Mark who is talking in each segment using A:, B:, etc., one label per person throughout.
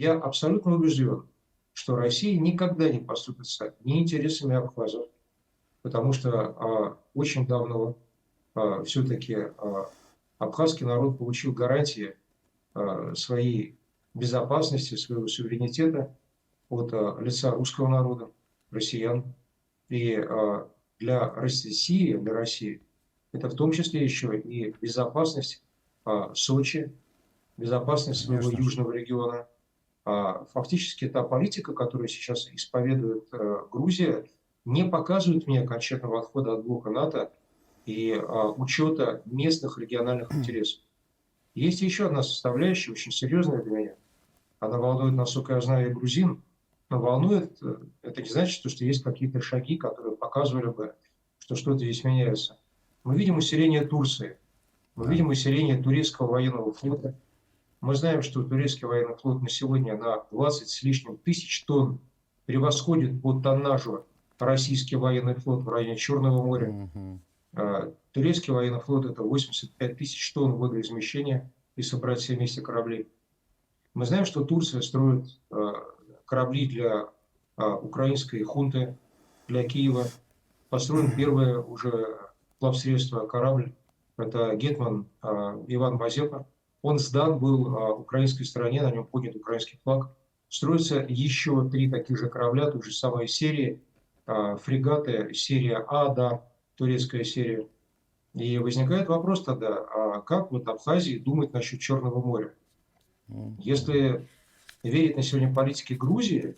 A: Я абсолютно убежден, что Россия никогда не поступится ни интересами абхазов, потому что очень давно все-таки абхазский народ получил гарантии своей безопасности, своего суверенитета от лица русского народа, россиян. И для России, это в том числе еще и безопасность Сочи, безопасность своего
B: Конечно же.
A: южного региона. Фактически та политика, которую сейчас исповедует Грузия, не показывает мне окончательного отхода от блока НАТО и учета местных региональных интересов. Есть еще одна составляющая, очень серьезная для меня. Она волнует, насколько я знаю, и грузин, но волнует, это не значит, что есть какие-то шаги, которые показывали бы, что что-то здесь меняется. Мы видим усиление Турции, мы
B: Да.
A: видим усиление турецкого военного флота. Мы знаем, что турецкий военный флот на сегодня на 20 с лишним тысяч тонн превосходит по тоннажу российский военный флот в районе Черного моря.
B: Мгм.
A: Турецкий военный флот – это 85 тысяч тонн водоизмещения, если собрать все вместе корабли. Мы знаем, что Турция строит корабли для украинской хунты, для Киева. Построен первое уже плавсредство, корабль. Это Гетман Иван Мазепа. Он сдан был украинской стороне, на нем поднят украинский флаг. Строятся еще 3 таких же корабля, той же самой серии, фрегаты, серия А, да, турецкая серия. И возникает вопрос тогда, как вот Абхазии думать насчет Черного моря?
B: Мгм.
A: Если верить на сегодня политике Грузии,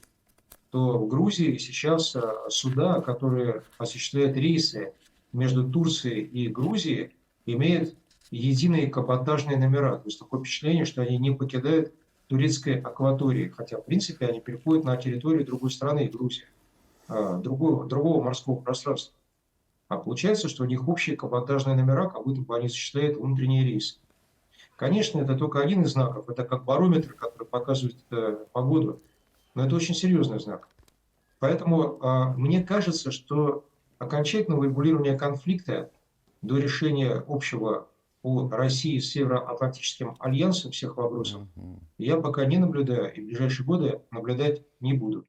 A: то в Грузии сейчас суда, которые осуществляют рейсы между Турцией и Грузией, имеют единые каботажные номера. То есть такое впечатление, что они не покидают турецкой акватории, хотя, в принципе, они переходят на территорию другой страны, Грузии, другого морского пространства. А получается, что у них общие каботажные номера, как будто бы они осуществляют внутренние рейсы. Конечно, это только один из знаков, это как барометр, который показывает погоду, но это очень серьезный знак. Поэтому мне кажется, что окончательного регулирования конфликта до решения общего по России с Североатлантическим альянсом всех вопросов
B: Мгм.
A: я пока не наблюдаю и в ближайшие годы наблюдать не буду.